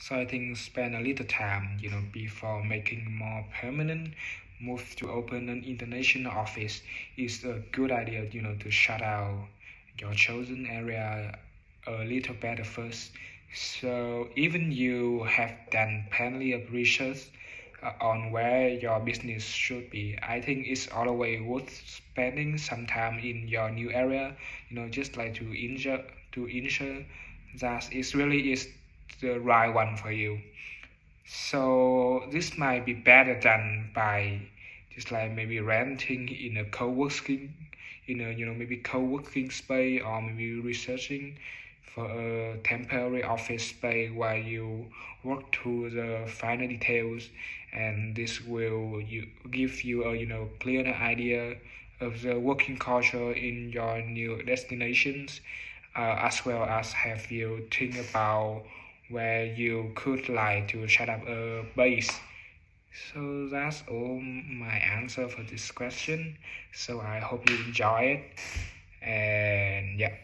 So I think spend a little time, before making more permanent move to open an international office is a good idea, to shut out your chosen area a little better first. So even you have done plenty of research on where your business should be, I think it's always worth spending some time in your new area, just like to ensure that it really is the right one for you. So this might be better done by just like maybe renting in a co-working, maybe co-working space, or maybe researching for a temporary office space while you work through the final details, and this will give you a clearer idea of the working culture in your new destinations, as well as have you think about where you could like to set up a base. So that's all my answer for this question. So I hope you enjoy it. And yeah.